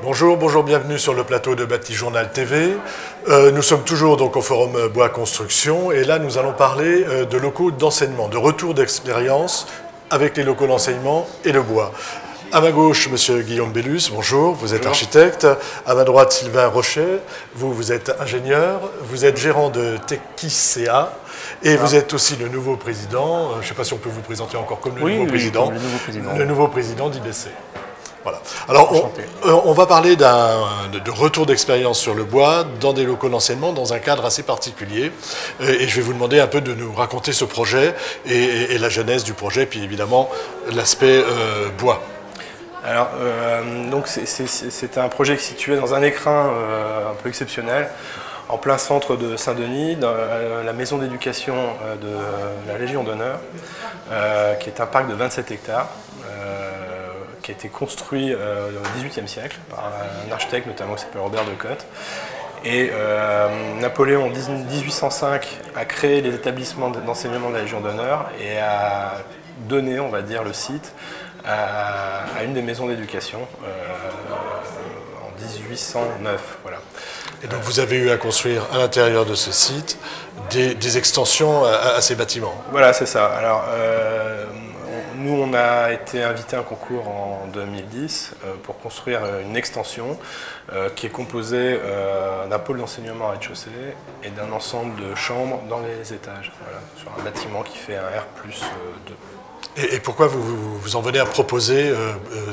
Bonjour, bienvenue sur le plateau de Bâti-Journal TV. Nous sommes toujours donc au Forum Bois Construction et là nous allons parler de locaux d'enseignement, de retour d'expérience avec les locaux d'enseignement et le bois. À ma gauche, monsieur Guillaume Bellus, bonjour, vous êtes architecte. À ma droite, Sylvain Rochet, vous êtes ingénieur, vous êtes gérant de Techicea et vous êtes aussi le nouveau président, je ne sais pas si on peut vous présenter encore comme le nouveau président, le nouveau président d'IBC. Voilà. Alors, on va parler de retour d'expérience sur le bois dans des locaux d'enseignement, dans un cadre assez particulier. Et je vais vous demander un peu de nous raconter ce projet et la genèse du projet, puis évidemment l'aspect bois. Alors, donc c'est un projet situé dans un écrin un peu exceptionnel, en plein centre de Saint-Denis, dans la maison d'éducation de la Légion d'honneur, qui est un parc de 27 hectares. Qui a été construit au XVIIIe siècle par un architecte notamment qui s'appelle Robert de Cotte. Et Napoléon en 1805 a créé les établissements d'enseignement de la Légion d'honneur et a donné, on va dire, le site à une des maisons d'éducation en 1809. Voilà. Et donc vous avez eu à construire à l'intérieur de ce site des extensions à ces bâtiments. Voilà, c'est ça. Alors, nous, on a été invité à un concours en 2010 pour construire une extension qui est composée d'un pôle d'enseignement à rez-de-chaussée et d'un ensemble de chambres dans les étages, voilà, sur un bâtiment qui fait un R+2. Et pourquoi vous en venez à proposer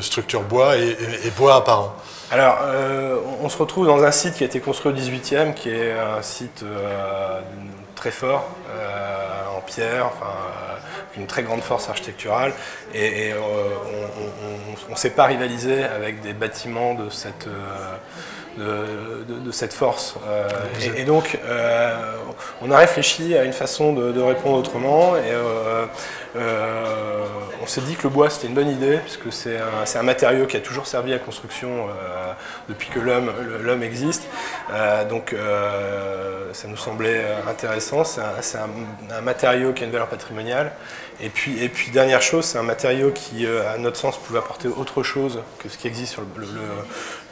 structure bois et bois apparent? Alors, on se retrouve dans un site qui a été construit au 18e, qui est un site très fort, en pierre, enfin, une très grande force architecturale, et on ne sait pas rivaliser avec des bâtiments de cette force. Et donc, on a réfléchi à une façon de répondre autrement, et on s'est dit que le bois c'était une bonne idée, puisque c'est un matériau qui a toujours servi à la construction depuis que l'homme existe. Donc ça nous semblait intéressant, c'est un matériau qui a une valeur patrimoniale. Et puis dernière chose, c'est un matériau qui, à notre sens, pouvait apporter autre chose que ce qui existe sur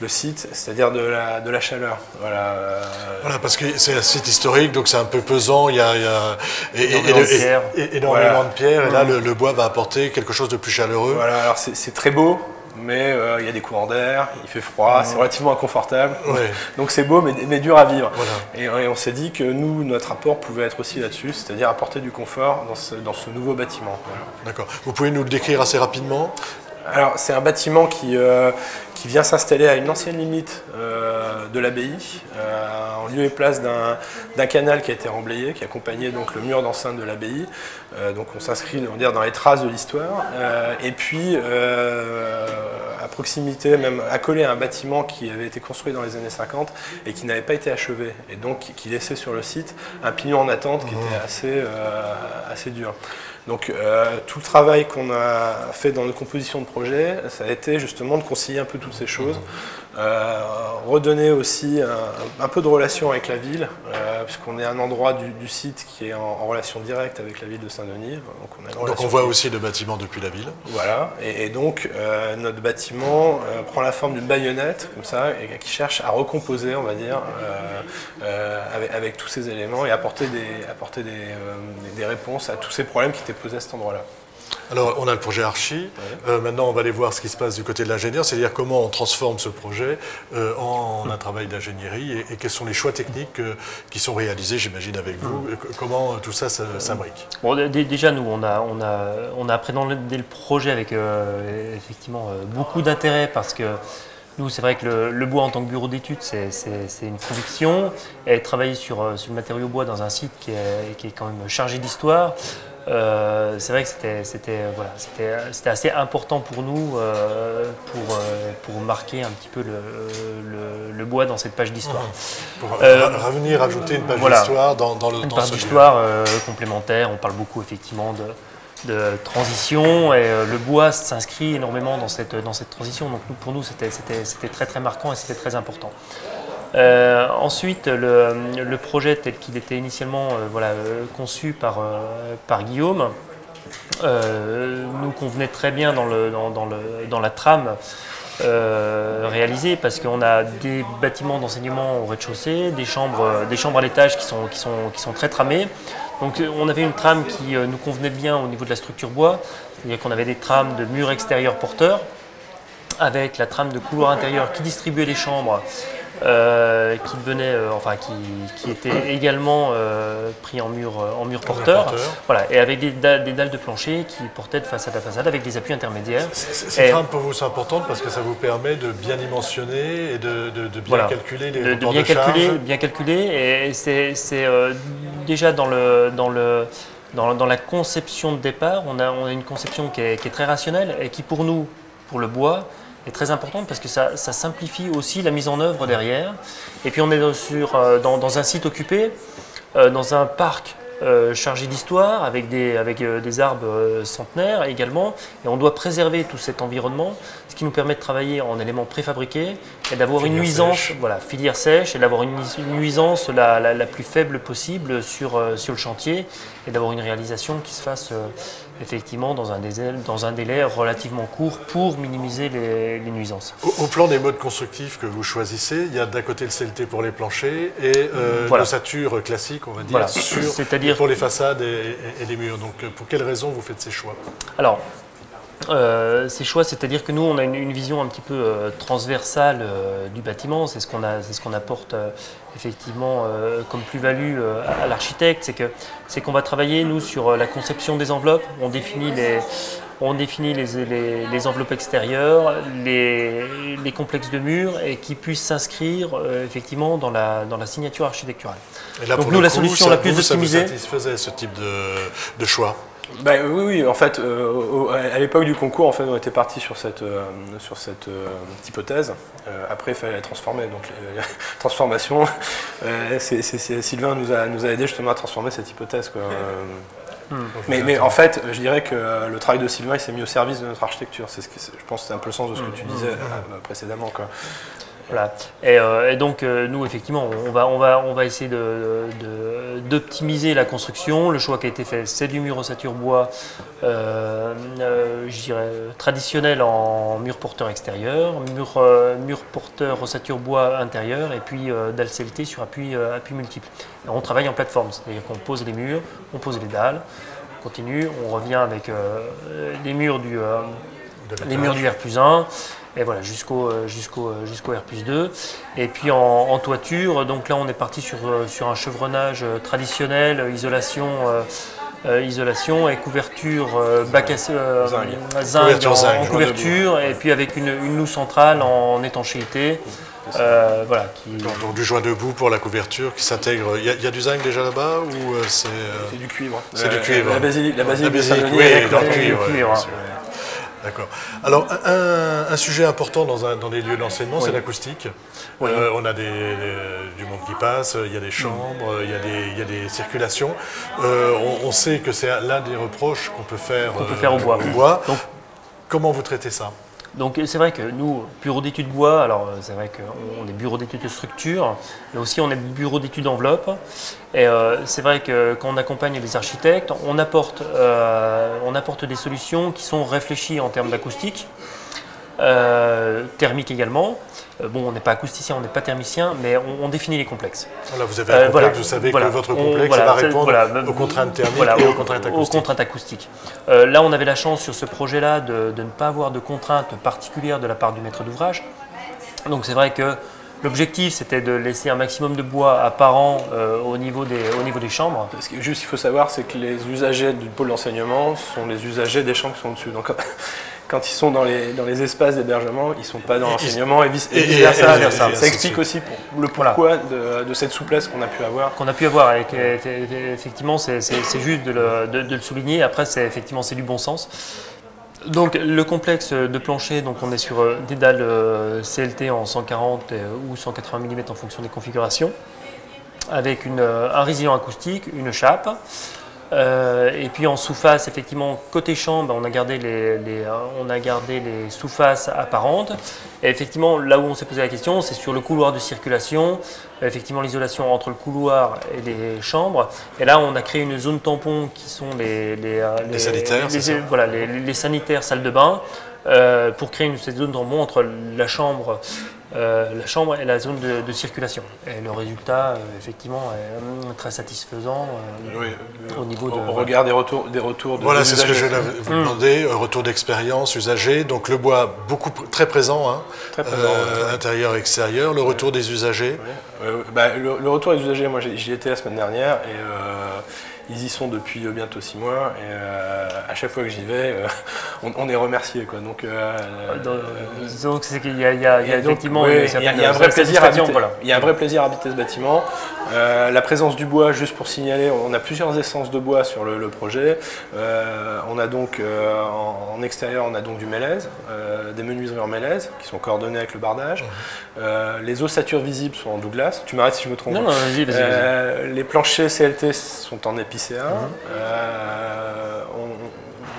le site, c'est-à-dire de la chaleur. Voilà, parce que c'est un site historique, donc c'est un peu pesant, il y a énormément de pierre, et là le bois va apporter quelque chose de plus chaleureux. Voilà, alors c'est très beau, mais il y a des courants d'air, il fait froid, c'est relativement inconfortable, donc c'est beau mais dur à vivre. Voilà. Et on s'est dit que nous, notre apport pouvait être aussi là-dessus, c'est-à-dire apporter du confort dans ce nouveau bâtiment. Voilà. D'accord. Vous pouvez nous le décrire assez rapidement? Alors c'est un bâtiment qui vient s'installer à une ancienne limite de l'abbaye, en lieu et place d'un canal qui a été remblayé, qui accompagnait donc le mur d'enceinte de l'abbaye. Donc on s'inscrit, on va dire, dans les traces de l'histoire. Et puis à proximité, même accolé à un bâtiment qui avait été construit dans les années 50 et qui n'avait pas été achevé. Et donc qui laissait sur le site un pignon en attente qui était assez dur. Donc tout le travail qu'on a fait dans notre composition de projet, ça a été justement de concilier un peu toutes ces choses, redonner aussi un peu de relation avec la ville, puisqu'on est à un endroit du site qui est en relation directe avec la ville de Saint-Denis. Donc on voit aussi le bâtiment depuis la ville. Voilà, et donc notre bâtiment prend la forme d'une baïonnette, comme ça, et qui cherche à recomposer, on va dire, avec tous ces éléments et apporter des réponses à tous ces problèmes qui étaient posés à cet endroit-là. Alors, on a le projet Archi. Maintenant, on va aller voir ce qui se passe du côté de l'ingénieur, c'est-à-dire comment on transforme ce projet en un travail d'ingénierie et quels sont les choix techniques qui sont réalisés, j'imagine, avec vous. Comment tout ça s'imbrique? Bon, déjà, nous, on a appréhendé le projet avec effectivement beaucoup d'intérêt parce que nous, c'est vrai que le bois en tant que bureau d'études, c'est une conviction. Et travailler sur le matériau bois dans un site qui est quand même chargé d'histoire, c'est vrai que c'était assez important pour nous pour marquer un petit peu le bois dans cette page d'histoire. Pour revenir ajouter une page d'histoire dans une page d'histoire complémentaire. On parle beaucoup effectivement de transition et le bois s'inscrit énormément dans cette transition. Donc pour nous, c'était très très marquant et c'était très important. Ensuite, le projet tel qu'il était initialement conçu par Guillaume nous convenait très bien dans la trame réalisé parce qu'on a des bâtiments d'enseignement au rez-de-chaussée, des chambres à l'étage qui sont très tramées. Donc on avait une trame qui nous convenait bien au niveau de la structure bois, c'est-à-dire qu'on avait des trames de murs extérieurs porteurs avec la trame de couloir intérieur qui distribuait les chambres, qui était également pris en mur porteur, voilà, et avec des dalles de plancher qui portaient de façade à façade avec des appuis intermédiaires. Ces trames pour vous sont importantes parce que ça vous permet de bien dimensionner et de bien calculer les rapports de charge. Bien calculer, et c'est déjà dans la conception de départ, on a une conception qui est très rationnelle et qui pour nous, pour le bois, est très importante parce que ça simplifie aussi la mise en œuvre derrière. Et puis on est dans un site occupé, dans un parc chargé d'histoire avec des arbres centenaires également, et on doit préserver tout cet environnement, ce qui nous permet de travailler en éléments préfabriqués et d'avoir une nuisance, voilà, filière sèche, et d'avoir une nuisance la plus faible possible sur le chantier, et d'avoir une réalisation qui se fasse effectivement dans un délai relativement court pour minimiser les nuisances. Au plan des modes constructifs que vous choisissez, il y a d'un côté le CLT pour les planchers et l'ossature classique, on va dire, pour les façades et les murs. Donc pour quelles raisons vous faites ces choix? Alors, ces choix, c'est-à-dire que nous, on a une vision un petit peu transversale du bâtiment. C'est ce qu'on apporte effectivement comme plus-value à l'architecte. C'est qu'on va travailler, nous, sur la conception des enveloppes. On définit les enveloppes extérieures, les complexes de murs, et qui puissent s'inscrire effectivement dans la signature architecturale. Et là, donc pour nous, le la coup, solution la plus optimisée... Ça vous satisfaisait ce type de choix? Oui, en fait, à l'époque du concours, en fait, on était parti sur cette hypothèse. Après, il fallait la transformer. Donc, la transformation, Sylvain nous a aidé justement à transformer cette hypothèse, quoi. Mais en fait, je dirais que le travail de Sylvain, il s'est mis au service de notre architecture. Je pense que c'est un peu le sens de ce que tu disais précédemment, quoi. Voilà. Et donc nous effectivement on va essayer d'optimiser la construction. Le choix qui a été fait, c'est du mur ossature bois, je dirais traditionnel en mur porteur extérieur, mur porteur ossature bois intérieur, et puis dalle CLT sur appui multiple. Et on travaille en plateforme, c'est-à-dire qu'on pose les murs, on pose les dalles, on continue, on revient avec les murs du R+1. Et voilà, jusqu'au R+2. Et puis en toiture, donc là on est parti sur un chevronnage traditionnel, isolation et couverture zinc en couverture, et puis avec une noue centrale en étanchéité. Voilà, donc du joint debout pour la couverture qui s'intègre. Il y a du zinc déjà là-bas ou c'est du cuivre. C'est du cuivre. La basilique de Saint-Denis avec leur cuivre. D'accord. Alors, un sujet important dans les lieux d'enseignement, c'est l'acoustique. Oui. On a du monde qui passe, il y a des chambres, il y a des circulations. On sait que c'est l'un des reproches qu'on peut faire au bois. Donc, comment vous traitez ça? Donc c'est vrai que nous, bureau d'études bois, alors c'est vrai qu'on est bureau d'études de structure, mais aussi on est bureau d'études enveloppe. Et c'est vrai que quand on accompagne les architectes, on apporte des solutions qui sont réfléchies en termes d'acoustique, thermique également. Bon, on n'est pas acousticien, on n'est pas thermicien, mais on définit les complexes. Voilà, vous avez un complexe, vous savez que votre complexe va répondre aux contraintes thermiques et aux contraintes acoustiques. Là, on avait la chance sur ce projet-là de ne pas avoir de contraintes particulières de la part du maître d'ouvrage. Donc c'est vrai que l'objectif, c'était de laisser un maximum de bois apparent au niveau des chambres. Ce qu'il il faut savoir, c'est que les usagers du pôle d'enseignement sont les usagers des chambres qui sont dessus. Donc, quand ils sont dans les espaces d'hébergement, ils ne sont pas dans l'enseignement et vice-versa. Ça explique aussi le pourquoi de cette souplesse qu'on a pu avoir. Et effectivement, c'est juste de le souligner. Après, c'est du bon sens. Donc le complexe de plancher, donc on est sur des dalles CLT en 140 ou 180 mm en fonction des configurations, avec un résilient acoustique, une chape. Et puis en sous-face, effectivement, côté chambre, on a gardé les sous-faces apparentes. Et effectivement, là où on s'est posé la question, c'est sur le couloir de circulation, effectivement l'isolation entre le couloir et les chambres. Et là, on a créé une zone tampon qui sont les sanitaires, c'est ça. Voilà, les sanitaires, salles de bain, pour créer cette zone de rebond entre la chambre et la zone de circulation. Et le résultat, effectivement, est très satisfaisant au niveau de... On regarde des retours de voilà, c'est ce que je voulais vous demander, retour d'expérience, usagers. Donc le bois, très présent, hein, très présent intérieur, extérieur. Le retour des usagers. Le retour des usagers, moi j'y étais la semaine dernière et ils y sont depuis bientôt 6 mois et à chaque fois que j'y vais, on est remercié, quoi. Donc c'est qu'il y a effectivement il y a un vrai plaisir à habiter. Voilà. Il y a un vrai plaisir à habiter ce bâtiment. La présence du bois, juste pour signaler, on a plusieurs essences de bois sur le projet. On a donc en extérieur, on a donc du mélèze, des menuiseries en mélèze qui sont coordonnées avec le bardage. Les ossature visibles sont en Douglas. Tu m'arrêtes si je me trompe. Non, vas-y. Les planchers CLT sont en épicéa.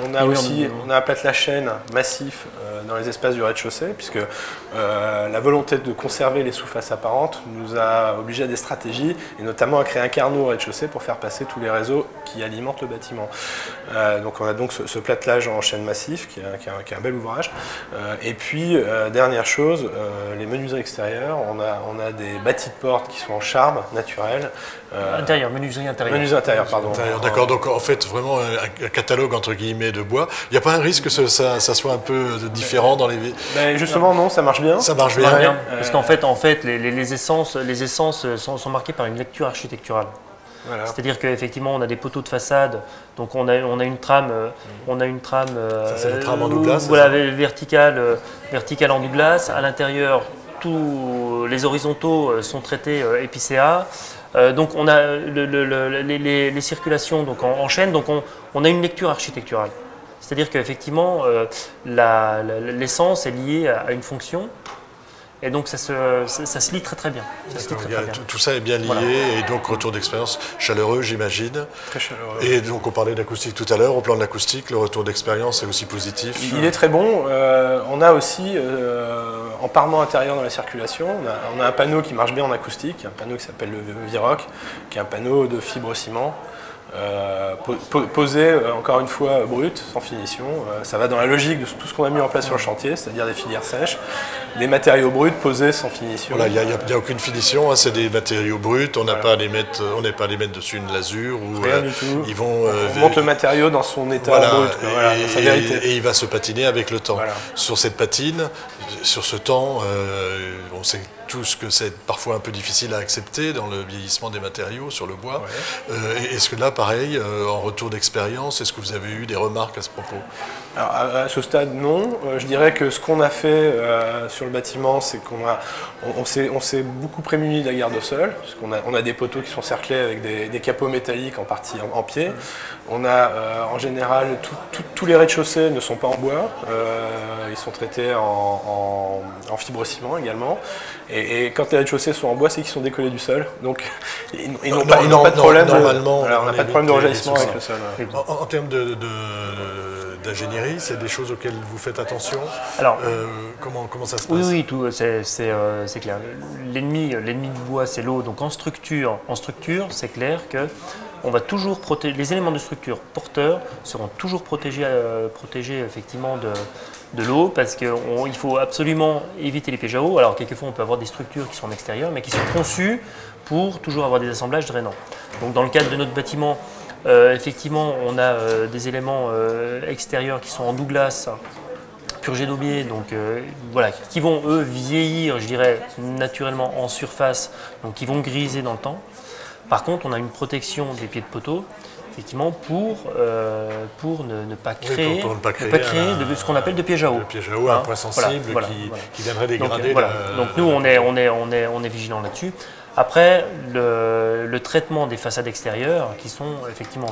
On a aussi un plâtre la chaîne massif dans les espaces du rez-de-chaussée, puisque la volonté de conserver les sous-faces apparentes nous a obligés à des stratégies, et notamment à créer un carneau au rez-de-chaussée pour faire passer tous les réseaux qui alimentent le bâtiment. Donc on a donc ce plâtelage en chêne massif, qui est un bel ouvrage. Et puis, dernière chose, les menuiseries extérieures, on a des bâtis de porte qui sont en charme naturel. Intérieur, menuiserie intérieure. Menuiserie intérieure, pardon. D'accord, donc en fait, vraiment un catalogue entre guillemets de bois. Il n'y a pas un risque que ça soit un peu différent dans les... Ben justement, non, ça marche bien. Ça marche bien. Parce qu'en fait, les essences sont marquées par une lecture architecturale. Voilà. C'est-à-dire qu'effectivement, on a des poteaux de façade, donc on a une trame, ça, c'est une trame en Douglas, voilà, verticale en Douglas. À l'intérieur, tous les horizontaux sont traités épicéa. Donc on a les circulations donc en chaîne, donc on a une lecture architecturale. C'est-à-dire qu'effectivement, l'essence est liée à une fonction. Et donc ça se lit très très bien. Tout ça est bien lié, voilà. Et donc retour d'expérience chaleureux, j'imagine. Très chaleureux. Et donc on parlait d'acoustique tout à l'heure, au plan de l'acoustique, le retour d'expérience est aussi positif. Il est très bon. On a aussi, en parement intérieur dans la circulation, on a un panneau qui marche bien en acoustique, un panneau qui s'appelle le Viroc, qui est un panneau de fibre ciment. Posé encore une fois brut, sans finition. Ça va dans la logique de tout ce qu'on a mis en place sur le chantier, c'est-à-dire des filières sèches, des matériaux bruts posés sans finition. Voilà, il n'y a aucune finition, hein, c'est des matériaux bruts, on n'est pas à les mettre dessus une lasure. Rien du tout. Ils vont, on monte le matériau dans son état brut, dans sa vérité. Et il va se patiner avec le temps. Voilà. Sur cette patine, sur ce temps, on sait tous que c'est parfois un peu difficile à accepter dans le vieillissement des matériaux sur le bois. Ouais. Est-ce que là, pareil, en retour d'expérience, est-ce que vous avez eu des remarques à ce propos? Alors, à ce stade, non. Je dirais que ce qu'on a fait sur le bâtiment, c'est qu'on s'est beaucoup prémuni de la garde au sol, parce qu'on a des poteaux qui sont cerclés avec des capots métalliques en partie en pied. On a en général, tous les rez-de-chaussée ne sont pas en bois, ils sont traités en fibre ciment également. Et quand les rez-de-chaussée sont en bois, c'est qu'ils sont décollés du sol. Donc ils n'ont pas de problème. Normalement, on n'a pas de problème de rejaillissement avec le sol. Ouais. En termes d'ingénierie, c'est des choses auxquelles vous faites attention. Alors, comment ça se passe? Oui, c'est clair. L'ennemi du bois, c'est l'eau. Donc en structure, c'est clair que on va toujours protéger. Les éléments de structure porteurs seront toujours protégés effectivement de l'eau, parce qu'il faut absolument éviter les pièges à eau. Alors quelquefois on peut avoir des structures qui sont en extérieur, mais qui sont conçues pour toujours avoir des assemblages drainants. Donc dans le cadre de notre bâtiment, effectivement on a des éléments extérieurs qui sont en Douglas, purgés d'aubier, donc voilà, qui vont eux vieillir, je dirais, naturellement en surface, donc qui vont griser dans le temps. Par contre, on a une protection des pieds de poteau, effectivement, pour ne pas créer, ce qu'on appelle de piège à eau. Le piège à eau, un point sensible qui viendrait dégrader. Donc nous, on est vigilant là-dessus. Après, le traitement des façades extérieures, qui sont effectivement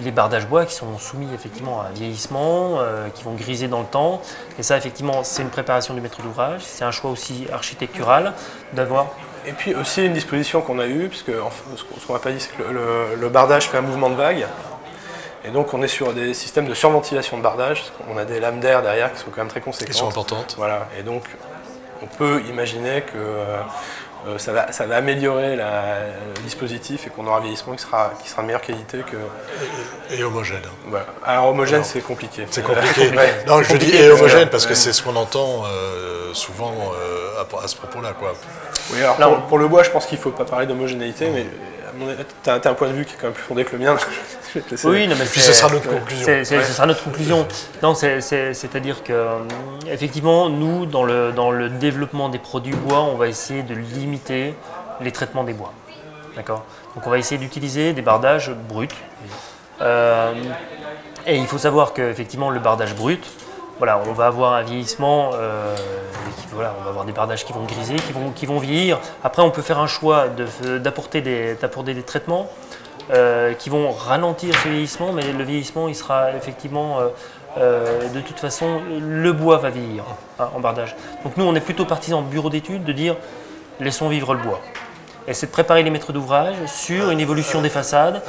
les bardages bois qui sont soumis effectivement à un vieillissement, qui vont griser dans le temps. Et ça, effectivement, c'est une préparation du maître d'ouvrage. C'est un choix aussi architectural d'avoir... Et puis aussi une disposition qu'on a eue, puisque ce qu'on n'a pas dit, c'est que le bardage fait un mouvement de vague. Et donc on est sur des systèmes de surventilation de bardage. On a des lames d'air derrière qui sont quand même très conséquentes. Qui sont importantes. Voilà. Et donc on peut imaginer que ça va améliorer le dispositif et qu'on aura un vieillissement qui sera de meilleure qualité que... Et homogène. Voilà. Alors homogène, c'est compliqué. C'est compliqué. Ouais, non, c'est je dis compliqué et homogène parce que, que c'est ce qu'on entend souvent à ce propos-là, quoi. Oui, alors pour le bois, je pense qu'il ne faut pas parler d'homogénéité, mais tu as un point de vue qui est quand même plus fondé que le mien. Oui, non, mais puis ce sera notre conclusion. Ce sera notre conclusion. Non, c'est-à-dire que effectivement, nous, dans le développement des produits bois, on va essayer de limiter les traitements des bois. D'accord ? Donc on va essayer d'utiliser des bardages bruts. Et il faut savoir qu'effectivement, le bardage brut, voilà, on va avoir un vieillissement, voilà, on va avoir des bardages qui vont griser, qui vont vieillir. Après, on peut faire un choix d'apporter des traitements qui vont ralentir ce vieillissement, mais le vieillissement, il sera effectivement, de toute façon, le bois va vieillir en bardage. Donc nous, on est plutôt partisans en bureau d'études de dire, laissons vivre le bois. Et c'est de préparer les maîtres d'ouvrage sur une évolution des façades.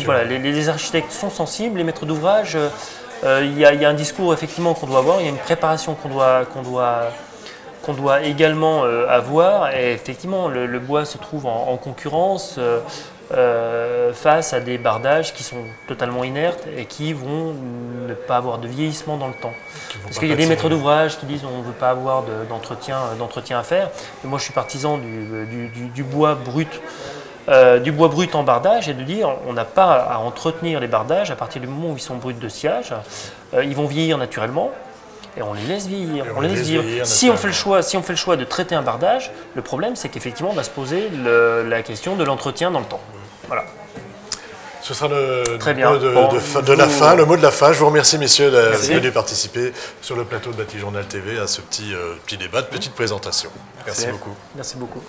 Voilà, les architectes sont sensibles, les maîtres d'ouvrage... Il y a un discours effectivement qu'on doit avoir, il y a une préparation qu'on doit également avoir, et effectivement le bois se trouve en concurrence face à des bardages qui sont totalement inertes et qui vont ne pas avoir de vieillissement dans le temps. Parce qu'il y a des maîtres d'ouvrage qui disent on ne veut pas avoir d'entretien à faire, et moi je suis partisan du bois brut. Du bois brut en bardage et de dire on n'a pas à entretenir les bardages à partir du moment où ils sont bruts de sciage, ils vont vieillir naturellement et on les laisse vieillir. Si on fait le choix de traiter un bardage, le problème c'est qu'effectivement on va se poser la question de l'entretien dans le temps. Voilà. Ce sera le mot de la fin. Je vous remercie messieurs d'être venus participer sur le plateau de Bâti Journal TV à ce petit débat, de petite présentation. Merci beaucoup. Merci beaucoup.